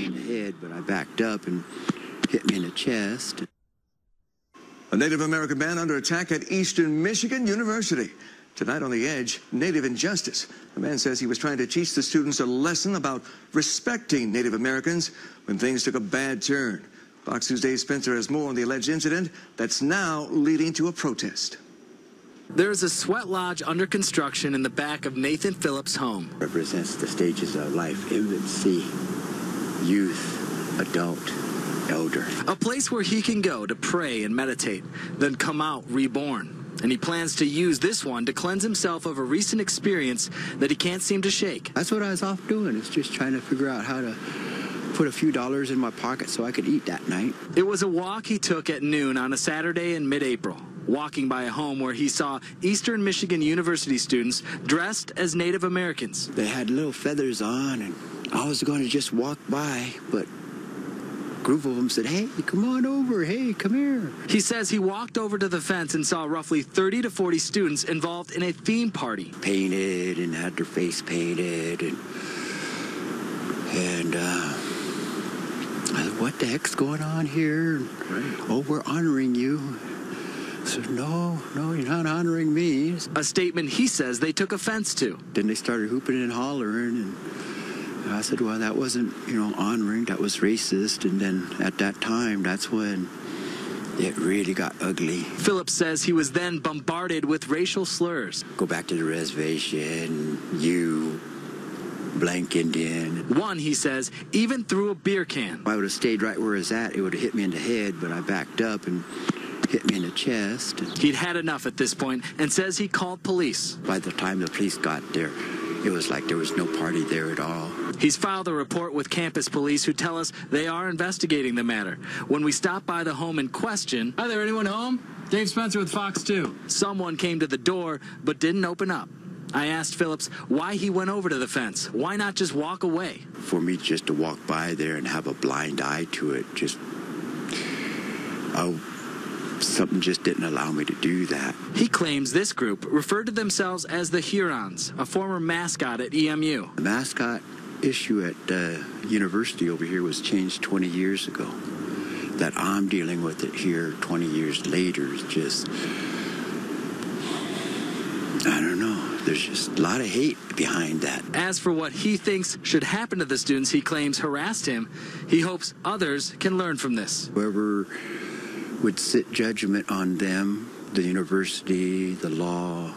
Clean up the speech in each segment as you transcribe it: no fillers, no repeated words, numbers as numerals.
me in the head, but I backed up and hit me in the chest. A Native American man under attack at Eastern Michigan University. Tonight on The Edge, Native Injustice. The man says he was trying to teach the students a lesson about respecting Native Americans when things took a bad turn. Fox News' Dave Spencer has more on the alleged incident that's now leading to a protest. There's a sweat lodge under construction in the back of Nathan Phillips' home. Represents the stages of life: infancy, youth, adult, elder. A place where he can go to pray and meditate, then come out reborn. And he plans to use this one to cleanse himself of a recent experience that he can't seem to shake. That's what I was off doing, is just trying to figure out how to put a few dollars in my pocket so I could eat that night. It was a walk he took at noon on a Saturday in mid-April, walking by a home where he saw Eastern Michigan University students dressed as Native Americans. They had little feathers on, and I was going to just walk by, but a group of them said, "Hey, come on over. Hey, come here." He says he walked over to the fence and saw roughly 30 to 40 students involved in a theme party. Painted and had their face painted, and I said, "What the heck's going on here?" Right. "Oh, we're honoring you." I said, No, you're not honoring me." A statement he says they took offense to. Then they started hooping and hollering, and I said, "Well, that wasn't, honoring. That was racist." And then at that time, that's when it really got ugly. Phillips says he was then bombarded with racial slurs. "Go back to the reservation, you blank Indian." One, he says, even threw a beer can. If I would have stayed right where I was at, it would have hit me in the head, but I backed up and hit me in the chest. He'd had enough at this point and says he called police. By the time the police got there, it was like there was no party there at all. He's filed a report with campus police, who tell us they are investigating the matter. When we stop by the home in question... Hi there, anyone home? Dave Spencer with Fox 2. Someone came to the door but didn't open up. I asked Phillips why he went over to the fence. Why not just walk away? For me just to walk by there and have a blind eye to it, something just didn't allow me to do that. He claims this group referred to themselves as the Hurons, a former mascot at EMU. The mascot issue at the university over here was changed 20 years ago. That I'm dealing with it here 20 years later is just, I don't know. There's just a lot of hate behind that. As for what he thinks should happen to the students he claims harassed him, he hopes others can learn from this. Whoever would sit judgment on them, the university, the law,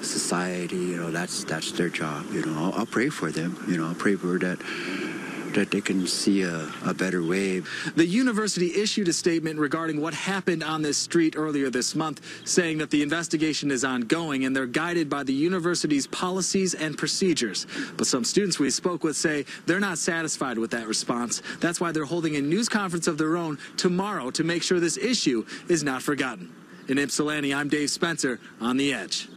society, that's their job. I'll pray for them. I'll pray for that they can see a better way. The university issued a statement regarding what happened on this street earlier this month, saying that the investigation is ongoing and they're guided by the university's policies and procedures. But some students we spoke with say they're not satisfied with that response. That's why they're holding a news conference of their own tomorrow to make sure this issue is not forgotten. In Ypsilanti, I'm Dave Spencer on The Edge.